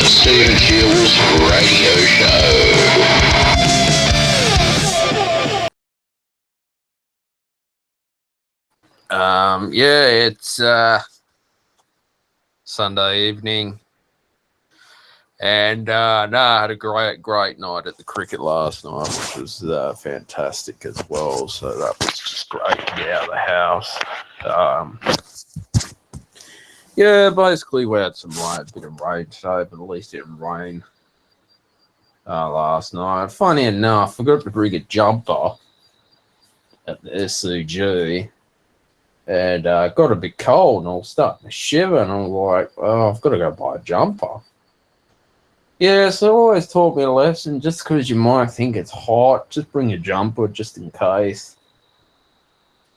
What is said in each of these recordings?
Servitude's radio show. Yeah, it's Sunday evening, and I had a great night at the cricket last night, which was fantastic as well. So that was just great to get out of the house. Yeah, basically we had some a bit of rain today, but at least it didn't rain last night. Funny enough, I forgot to bring a jumper at the SCG. And got a bit cold, and I was starting to shiver, and I was like, oh, I've got to go buy a jumper. Yeah, so it always taught me a lesson. Just because you might think it's hot, just bring a jumper just in case.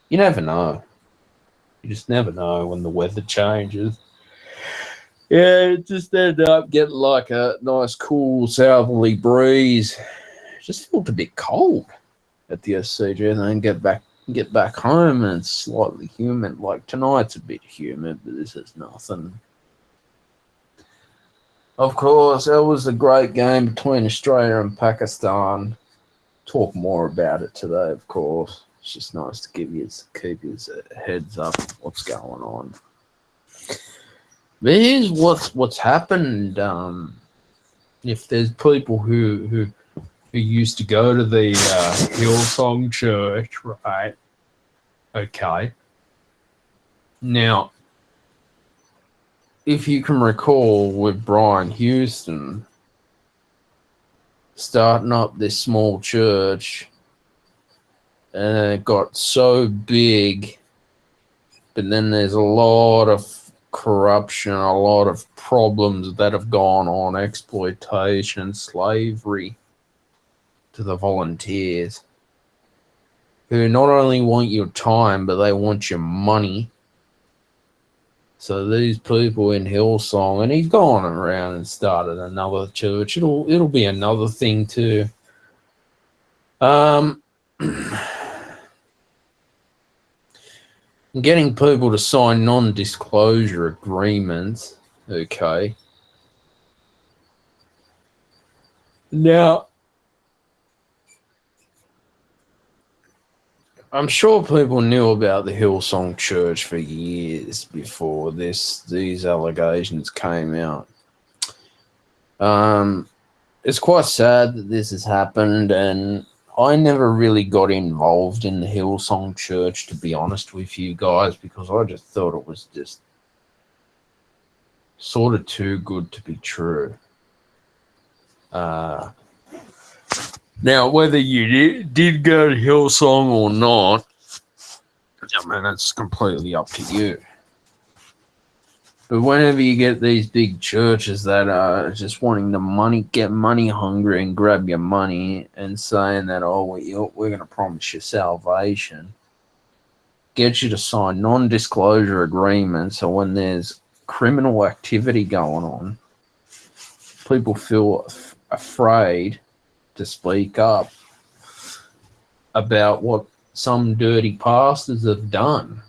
You never know. You just never know when the weather changes. Yeah, it just ended up getting like a nice, cool, southerly breeze. Just felt a bit cold at the SCG, and then get back home, and it's slightly humid. Like tonight's a bit humid, but this is nothing. Of course, it was a great game between Australia and Pakistan. Talk more about it today, of course. It's just nice to keep you a heads up of what's going on. But here's what's happened. If there's people who used to go to the Hillsong church, right? Okay. Now, if you can recall with Brian Houston starting up this small church, and it got so big, but then there's a lot of corruption, a lot of problems that have gone on, exploitation, slavery to the volunteers, who not only want your time, but they want your money. So these people in Hillsong, and he's gone around and started another church. It'll be another thing too. Getting people to sign non-disclosure agreements. Okay. Now, I'm sure people knew about the Hillsong Church for years before these allegations came out. It's quite sad that this has happened, and I never really got involved in the Hillsong Church, to be honest with you guys, because I just thought it was just sort of too good to be true. Now, whether you did go to Hillsong or not, I mean, it's completely up to you. But whenever you get these big churches that are just wanting the get money hungry and grab your money and saying that, oh, we're going to promise you salvation, get you to sign non-disclosure agreements, so when there's criminal activity going on, people feel afraid to speak up about what some dirty pastors have done.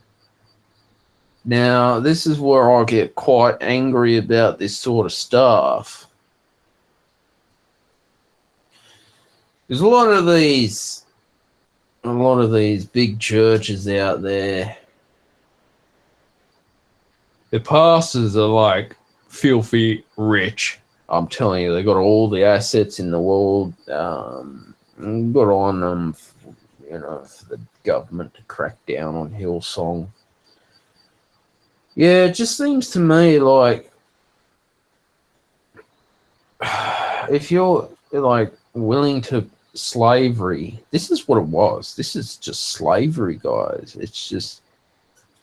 Now, this is where I get quite angry about this sort of stuff. There's a lot of these big churches out there. The pastors are like filthy rich. I'm telling you, they got all the assets in the world. Good on them, for the government to crack down on Hillsong. Yeah, it just seems to me like if you're like willing to slavery, this is what it was. This is just slavery, guys. It's just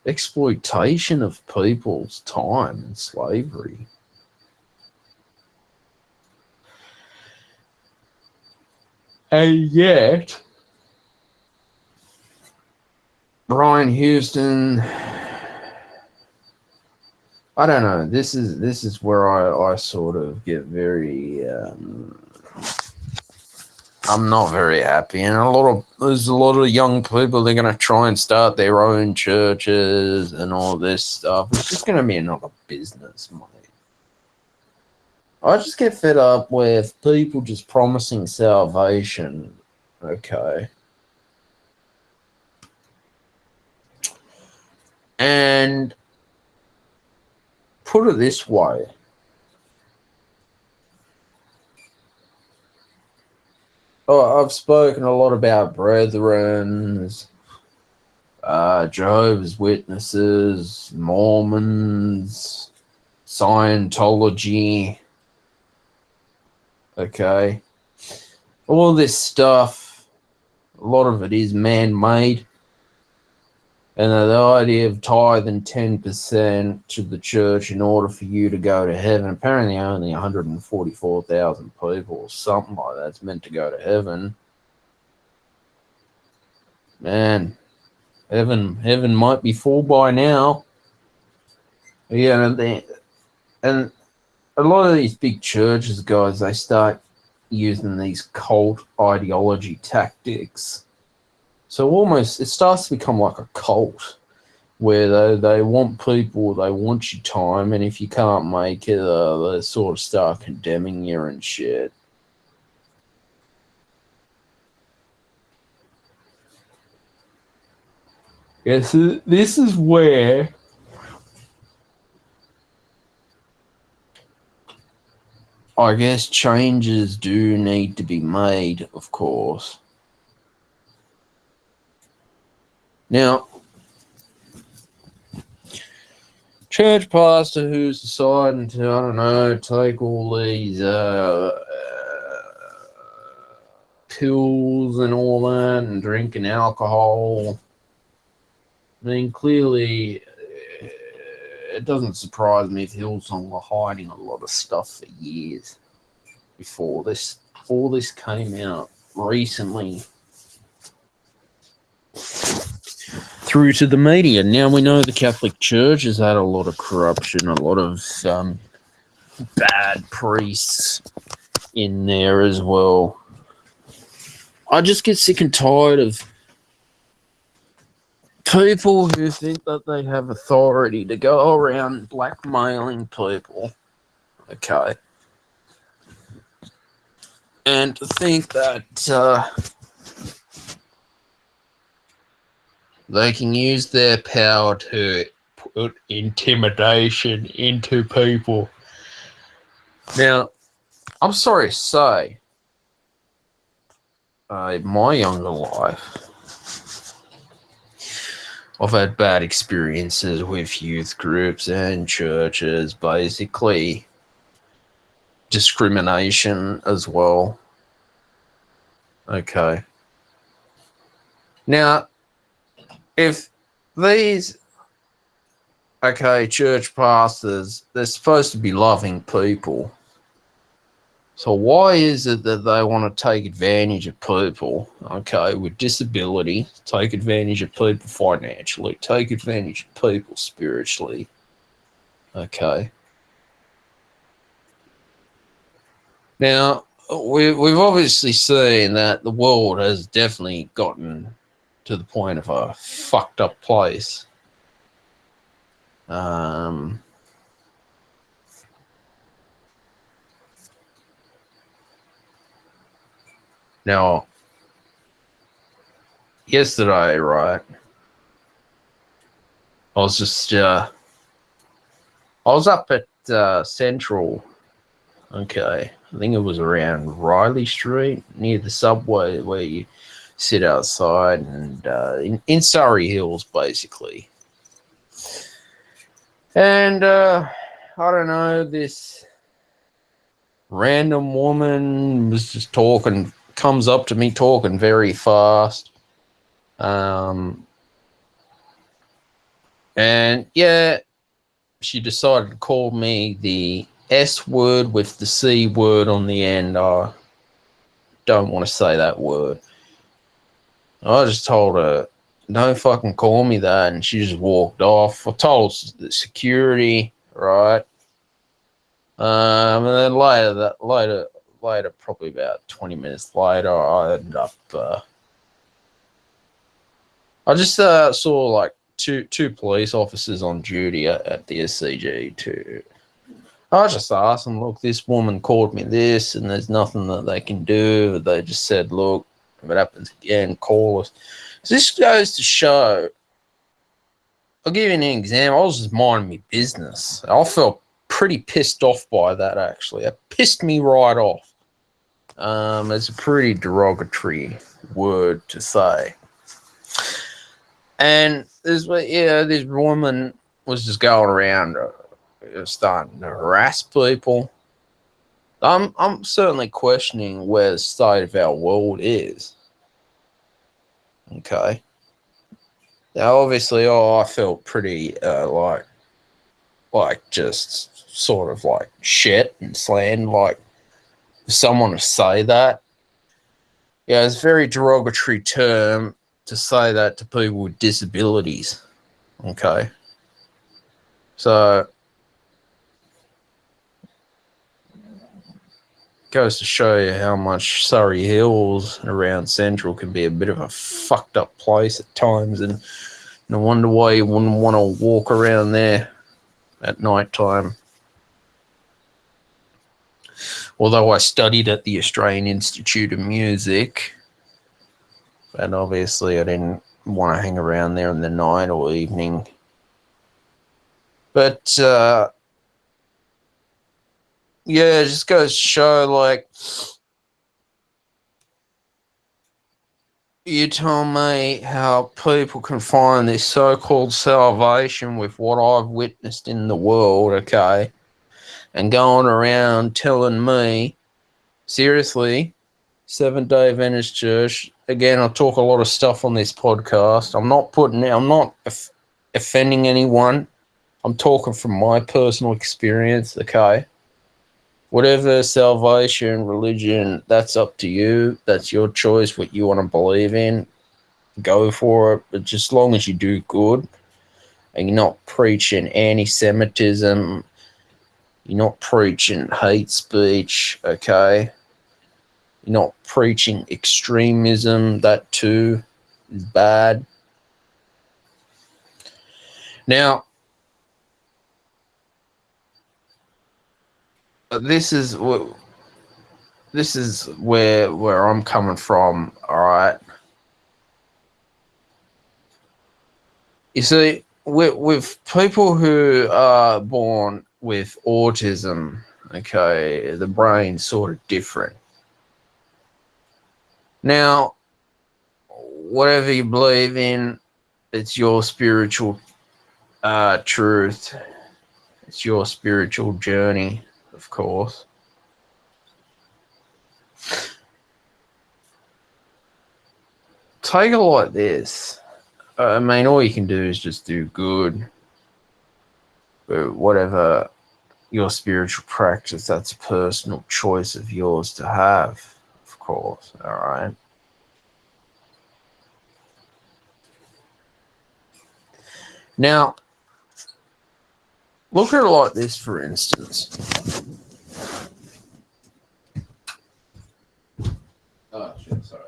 exploitation of people's time and slavery. And yet, Brian Houston, I don't know. This is where I sort of get very. I'm not very happy, and there's a lot of young people. They're going to try and start their own churches and all this stuff. It's just going to be another business, mate. I just get fed up with people just promising salvation. Okay. And put it this way. Oh, I've spoken a lot about Brethrens, Jehovah's Witnesses, Mormons, Scientology. Okay. All this stuff, a lot of it is man-made. And the idea of tithing 10% to the church in order for you to go to heaven, apparently only 144,000 people or something like that's meant to go to heaven. Man, heaven might be full by now. Yeah, and a lot of these big churches, guys, they start using these cult ideology tactics. So almost it starts to become like a cult where they want people, they want your time, and if you can't make it, they sort of start condemning you and shit. Yes, this is where I guess changes do need to be made, of course. Now, church pastor who's deciding to, I don't know, take all these pills and all that and drinking alcohol. I mean, clearly, it doesn't surprise me if Hillsong were hiding a lot of stuff for years before this. All this came out recently through to the media. Now we know the Catholic Church has had a lot of corruption, a lot of bad priests in there as well. I just get sick and tired of people who think that they have authority to go around blackmailing people, okay, and to think that they can use their power to put intimidation into people. Now, I'm sorry to say, in my younger life, I've had bad experiences with youth groups and churches, basically discrimination as well. Okay. Now, if these, church pastors, they're supposed to be loving people. So why is it that they want to take advantage of people, with disability, take advantage of people financially, take advantage of people spiritually, okay? Now, we've obviously seen that the world has definitely gotten to the point of a fucked up place. Now, yesterday, right, I was just, I was up at Central, okay, I think it was around Riley Street, near the subway where you sit outside, and in Surrey Hills, basically. And, I don't know, this random woman was just talking, comes up to me talking very fast. And yeah, she decided to call me the S word with the C word on the end. I don't want to say that word. I just told her, don't fucking call me that, and she just walked off. I told the security, right? And then later, probably about 20 minutes later, I ended up. I just saw like two police officers on duty at the SCG I just asked them, look, this woman called me this, and there's nothing that they can do. They just said, look, if it happens again, call us. So this goes to show, I'll give you an example. I was just minding my business. I felt pretty pissed off by that, actually. It pissed me right off. It's a pretty derogatory word to say. And this woman was just going around starting to harass people. I'm certainly questioning where the state of our world is. Okay. Now, obviously, I felt pretty like just sort of like shit and slammed. Like for someone to say that, yeah, it's a very derogatory term to say that to people with disabilities. Okay. So goes to show you how much Surrey Hills around Central can be a bit of a fucked up place at times, and no wonder why you wouldn't want to walk around there at night time. Although I studied at the Australian Institute of Music, and obviously I didn't want to hang around there in the night or evening. But yeah, it just goes to show, like, you tell me how people can find this so-called salvation with what I've witnessed in the world, okay, and going around telling me, seriously, Seventh-day Adventist Church, again, I talk a lot of stuff on this podcast. I'm not offending anyone. I'm talking from my personal experience, okay? Whatever salvation, religion, that's up to you. That's your choice, what you want to believe in. Go for it. But just as long as you do good and you're not preaching anti-Semitism, you're not preaching hate speech, okay? You're not preaching extremism, that too is bad. Now, this is where I'm coming from, all right? You see, with people who are born with autism, okay, the brain's sort of different. Now, whatever you believe in, it's your spiritual truth. It's your spiritual journey, of course. Take it like this. I mean, all you can do is just do good. But whatever your spiritual practice, that's a personal choice of yours to have, of course. All right. Now, look at it like this, for instance. Oh, shit, sorry.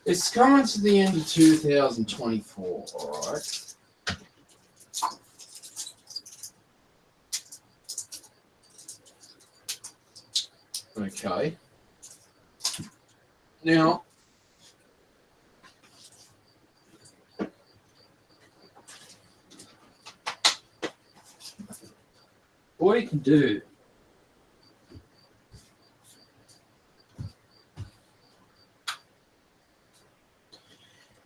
It's coming to the end of 2024, all right? Okay. Now, what you can do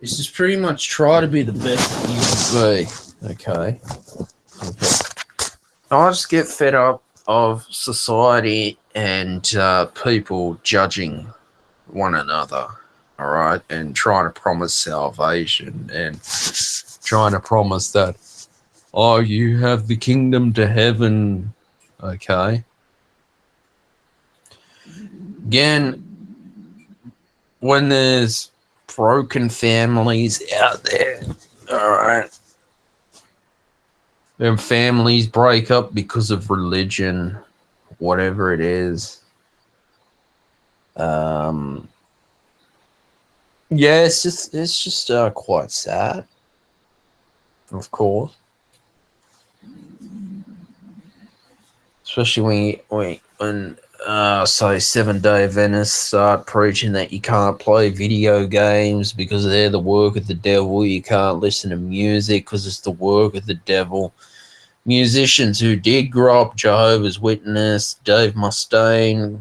is just pretty much try to be the best that you can be. Okay. I just get fed up of society and people judging one another, all right, and trying to promise salvation and trying to promise that, oh, you have the kingdom to heaven, okay. Again, when there's broken families out there, all right, when families break up because of religion, whatever it is, yeah, it's just quite sad, of course. Especially when say Seventh-day Adventists start preaching that you can't play video games because they're the work of the devil. You can't listen to music because it's the work of the devil. Musicians who did grow up Jehovah's Witness, Dave Mustaine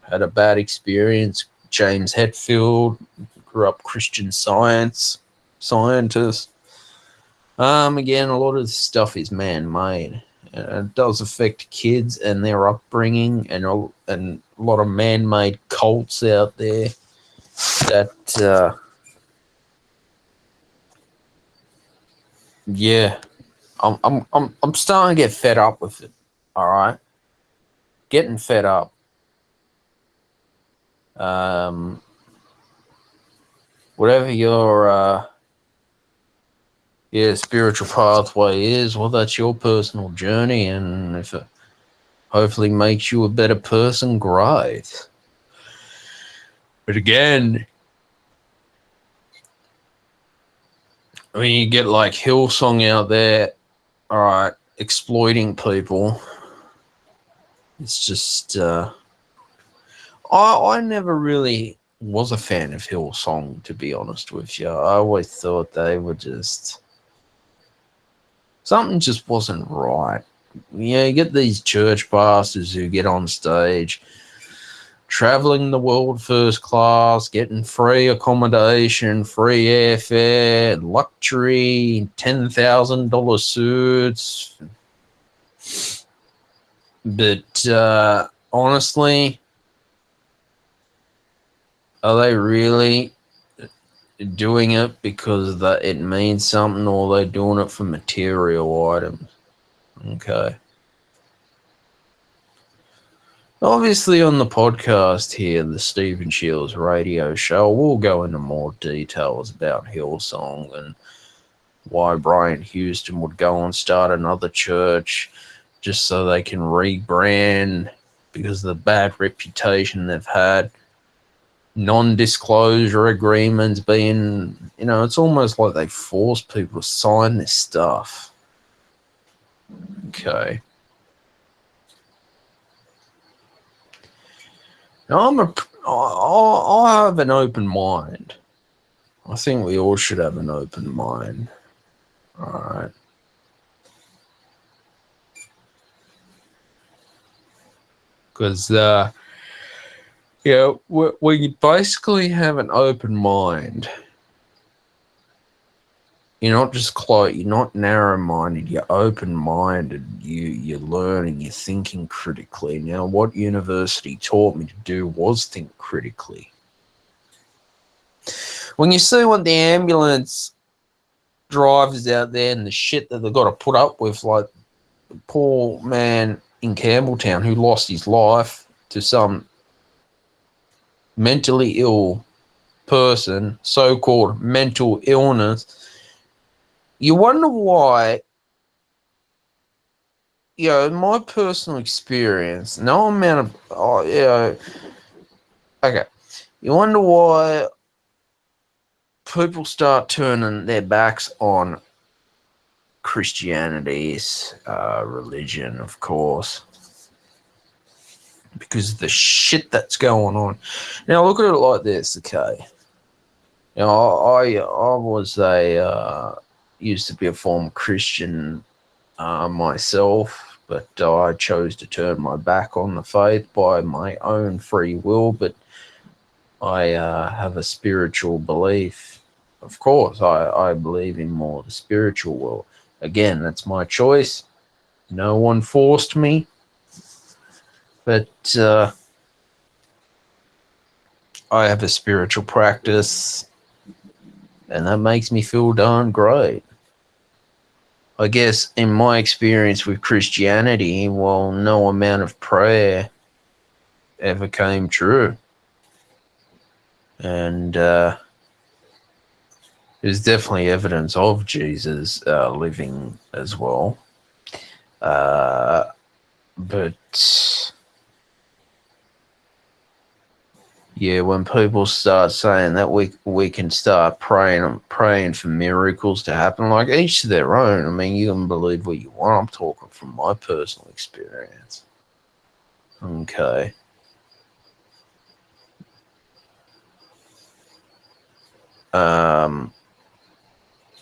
had a bad experience. James Hetfield grew up Christian scientist. Again, a lot of this stuff is man-made. It does affect kids and their upbringing, and a lot of man-made cults out there that, yeah, I'm starting to get fed up with it. All right, getting fed up. Whatever your spiritual pathway is, well, that's your personal journey, and if it hopefully makes you a better person, great. But again, I mean, you get like Hillsong out there, all right, exploiting people. It's just, I never really was a fan of Hillsong, to be honest with you. I always thought they were just, something just wasn't right. You get these church pastors who get on stage, traveling the world first class, getting free accommodation, free airfare, luxury, $10,000 suits. But honestly, are they really doing it because it means something, or are they doing it for material items? Okay. Obviously, on the podcast here, the Stephen Shields radio show, we'll go into more details about Hillsong and why Brian Houston would go and start another church just so they can rebrand because of the bad reputation they've had. Non-disclosure agreements being, it's almost like they force people to sign this stuff. Okay. Now, I have an open mind. I think we all should have an open mind. All right. Because, when you basically have an open mind, you're not just closed, you're not narrow-minded, you're open-minded, you're learning, you're thinking critically. Now, what university taught me to do was think critically. When you see what the ambulance drivers out there and the shit that they've got to put up with, like the poor man in Campbelltown who lost his life to some mentally ill person, so-called mental illness, you wonder why, in my personal experience, no amount of, okay, you wonder why people start turning their backs on Christianity's religion, of course, because of the shit that's going on. Now, look at it like this, okay? I was used to be a former Christian myself, but I chose to turn my back on the faith by my own free will, but I have a spiritual belief. Of course, I believe in more the spiritual world. Again, that's my choice. No one forced me. But I have a spiritual practice, and that makes me feel darn great. I guess in my experience with Christianity, well, no amount of prayer ever came true. And there's definitely evidence of Jesus living as well. But yeah, when people start saying that we can start praying for miracles to happen, like each to their own. I mean, you can believe what you want. I'm talking from my personal experience. Okay.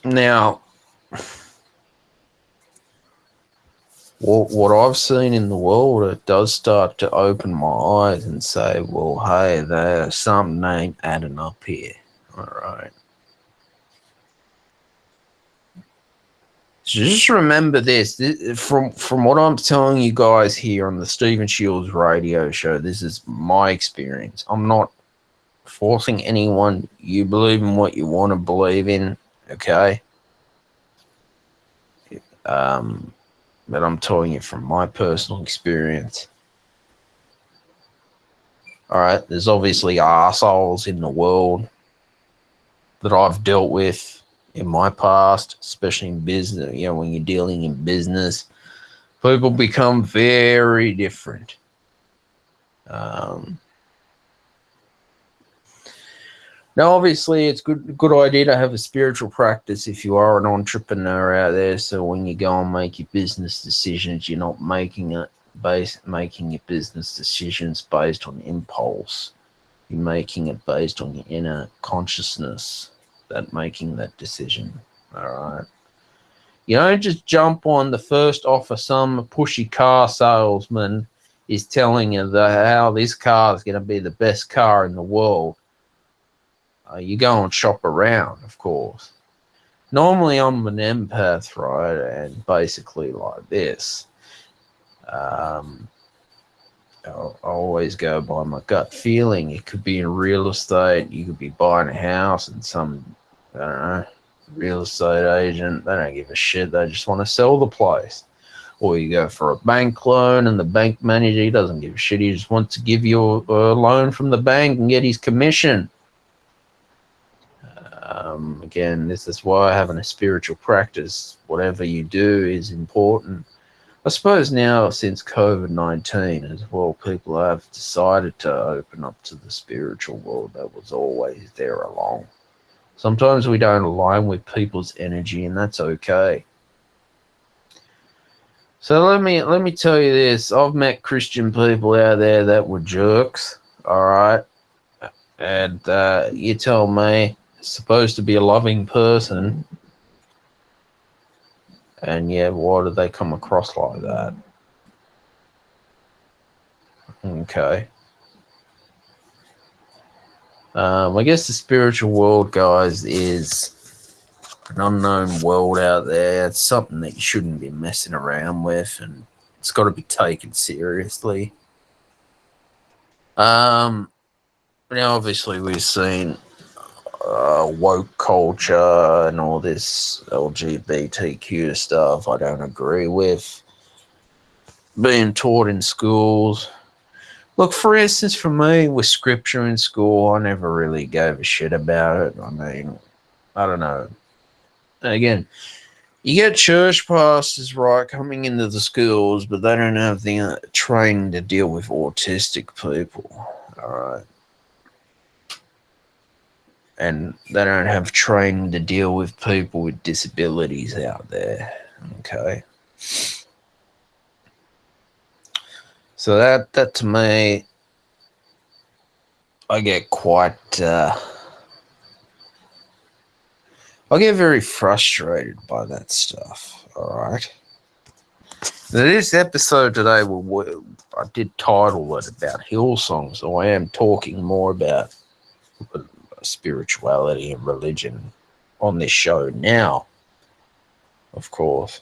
Now, what I've seen in the world, it does start to open my eyes and say, well, hey, there's something ain't adding up here. All right. So just remember this, from what I'm telling you guys here on the Stephen Shields radio show, this is my experience. I'm not forcing anyone. You believe in what you want to believe in, okay? But I'm telling you from my personal experience. All right, there's obviously assholes in the world that I've dealt with in my past, especially in business. You know, when you're dealing in business, people become very different. Now, obviously, it's good idea to have a spiritual practice if you are an entrepreneur out there. So when you go and make your business decisions, you're not making your business decisions based on impulse. You're making it based on your inner consciousness that making that decision. All right. You don't just jump on the first offer some pushy car salesman is telling you that how this car is going to be the best car in the world. You go and shop around, of course. Normally, I'm an empath, right? And basically like this. I always go by my gut feeling. It could be in real estate. You could be buying a house and some, I don't know, real estate agent, they don't give a shit. They just want to sell the place. Or you go for a bank loan and the bank manager, he doesn't give a shit. He just wants to give you a loan from the bank and get his commission. Again, this is why having a spiritual practice, whatever you do, is important. I suppose now, since COVID-19 as well, people have decided to open up to the spiritual world that was always there along. Sometimes we don't align with people's energy, and that's okay. So let me tell you this. I've met Christian people out there that were jerks, all right? And you tell me, supposed to be a loving person, and yeah, why do they come across like that? Okay. I guess the spiritual world, guys, is an unknown world out there. It's something that you shouldn't be messing around with, and it's got to be taken seriously. Now, obviously, we've seen woke culture and all this LGBTQ stuff I don't agree with being taught in schools. Look, for instance, for me, with scripture in school, I never really gave a shit about it. I mean, I don't know. Again, you get church pastors, right, coming into the schools, but they don't have the training to deal with autistic people, all right? And they don't have training to deal with people with disabilities out there, okay? So that to me, I get I get very frustrated by that stuff, all right? Now, this episode today, I did title it about Hillsong, so I am talking more about spirituality and religion on this show now, of course.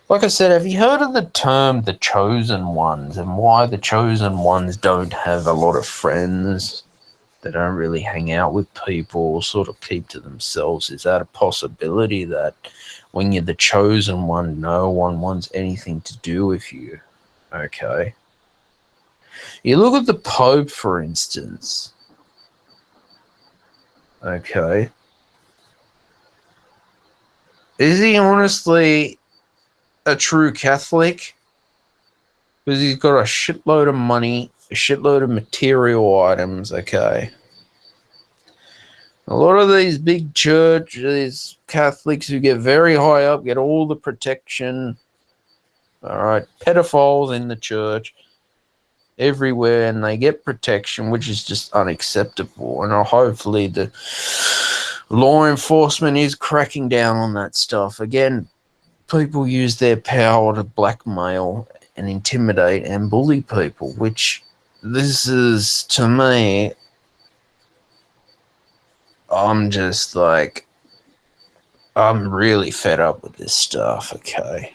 Like I said, have you heard of the term the chosen ones and why the chosen ones don't have a lot of friends? They don't really hang out with people, sort of keep to themselves. Is that a possibility that when you're the chosen one, no one wants anything to do with you? Okay. You look at the Pope, for instance. Okay. Is he honestly a true Catholic? Because he's got a shitload of money, a shitload of material items, okay? A lot of these big churches, Catholics who get very high up, get all the protection. All right, pedophiles in the church everywhere, and they get protection, which is just unacceptable. And hopefully the law enforcement is cracking down on that stuff. Again, people use their power to blackmail and intimidate and bully people, which this is, to me, I'm just like, I'm really fed up with this stuff, okay?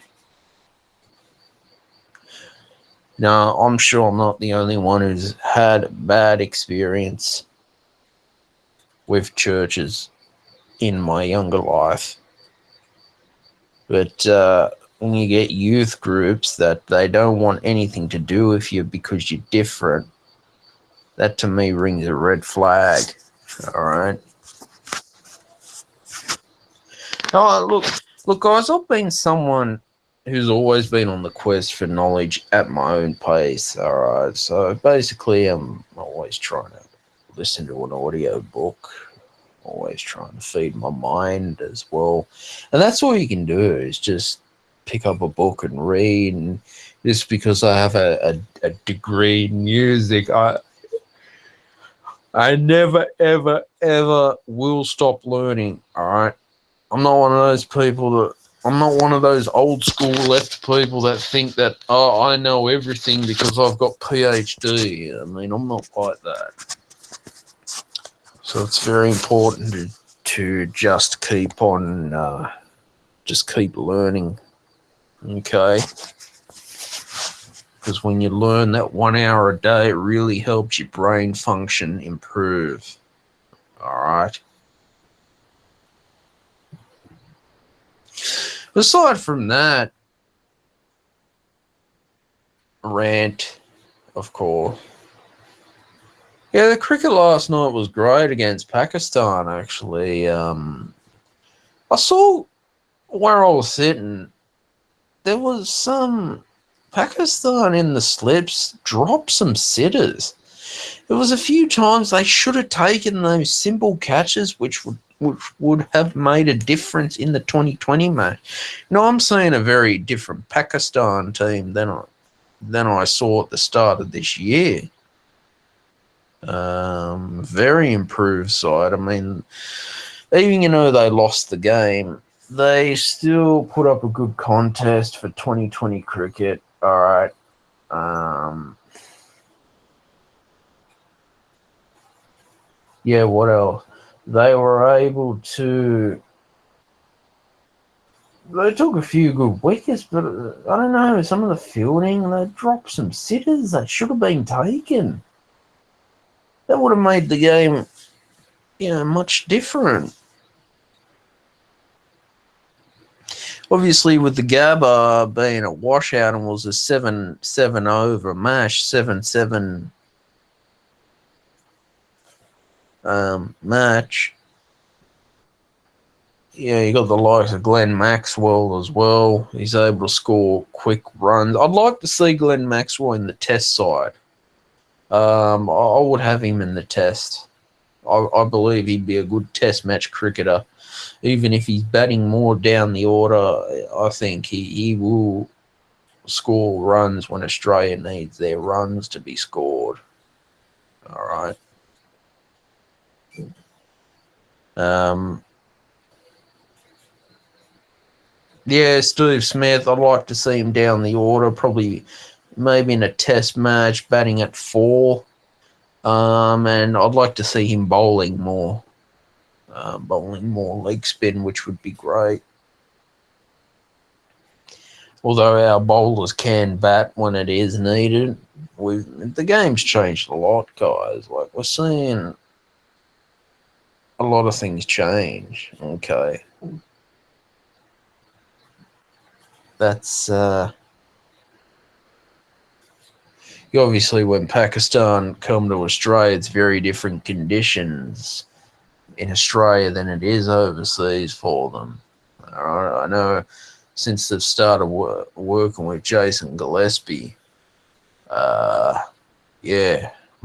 Now, I'm sure I'm not the only one who's had a bad experience with churches in my younger life. But when you get youth groups that they don't want anything to do with you because you're different, that to me rings a red flag, all right? Oh, look, guys, I've been someone who's always been on the quest for knowledge at my own pace, all right? So basically, I'm always trying to listen to an audio book, always trying to feed my mind as well. And that's all you can do is just pick up a book and read. And just because I have a degree in music, I never, ever, ever will stop learning, all right? I'm not one of those people that, I'm not one of those old school left people that think that, oh, I know everything because I've got PhD. I mean, I'm not like that. So it's very important to just keep on, just keep learning, okay? Because when you learn that 1 hour a day, it really helps your brain function improve, all right? Aside from that, rant, of course. Yeah, the cricket last night was great against Pakistan, actually. I saw where I was sitting, there was some Pakistan in the slips drop some sitters. There was a few times they should have taken those simple catches, which would have made a difference in the 2020 match. No, I'm seeing a very different Pakistan team than I saw at the start of this year. Very improved side. I mean, even they lost the game, they still put up a good contest for 2020 cricket. All right. Yeah, what else? They were able to. They took a few good wickets, but I don't know. Some of the fielding, they dropped some sitters that should have been taken. That would have made the game, much different. Obviously, with the Gabba being a washout and was a 7-7 over match, 7-7 match. Yeah, you got the likes of Glenn Maxwell as well. He's able to score quick runs. I'd like to see Glenn Maxwell in the test side. I would have him in the test. I believe he'd be a good test match cricketer. Even if he's batting more down the order, I think he will score runs when Australia needs their runs to be scored. All right. Yeah, Steve Smith, I'd like to see him down the order, probably maybe in a test match, batting at 4. And I'd like to see him bowling more leg spin, which would be great. Although our bowlers can bat when it is needed, the game's changed a lot, guys. Like, we're seeing a lot of things change, okay? That's obviously when Pakistan come to Australia, it's very different conditions in Australia than it is overseas for them. All right, I know since they've started working with Jason Gillespie,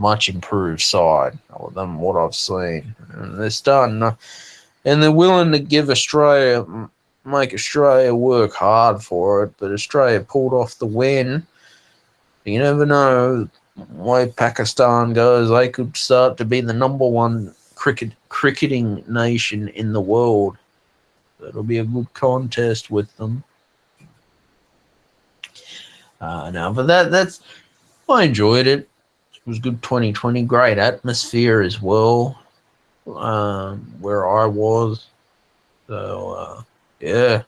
much improved side than what I've seen. And they're starting to, and they're willing to give Australia, make Australia work hard for it. But Australia pulled off the win. You never know. The way Pakistan goes, they could start to be the number one cricketing nation in the world. It'll be a good contest with them. No, but that's I enjoyed it. It was good 2020, great atmosphere as well. Where I was, so yeah.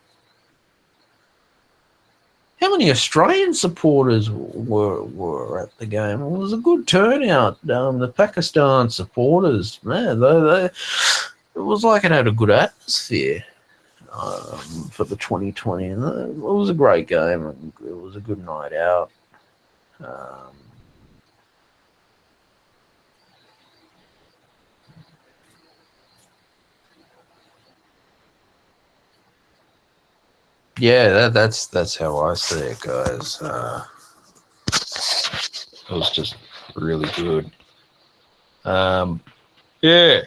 How many Australian supporters were at the game? It was a good turnout. The Pakistan supporters, man, they it was like it had a good atmosphere for the 2020, and it was a great game. And it was a good night out. Yeah, that's how I see it, guys. It was just really good. Yeah.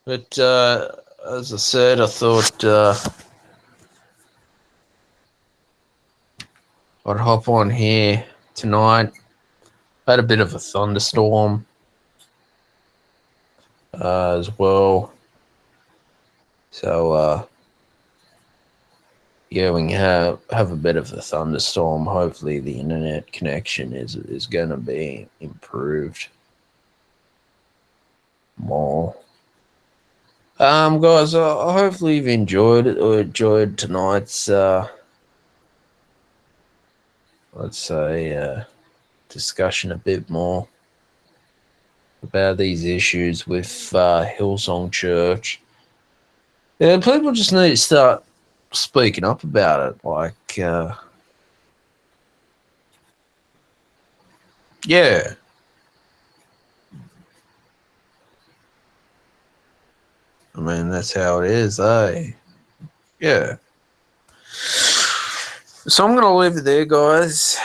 But as I said, I thought I'd hop on here tonight. Had a bit of a thunderstorm as well. So yeah, we can have a bit of a thunderstorm. Hopefully the internet connection is going to be improved more. Guys, hopefully you've enjoyed it or enjoyed tonight's let's say discussion a bit more about these issues with Hillsong Church. Yeah, people just need to start speaking up about it. Like, yeah. I mean, that's how it is, eh? Yeah. So I'm going to leave it there, guys.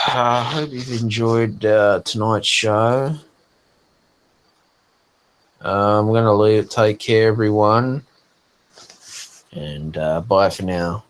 I hope you've enjoyed tonight's show. I'm going to leave it. Take care, everyone. And bye for now.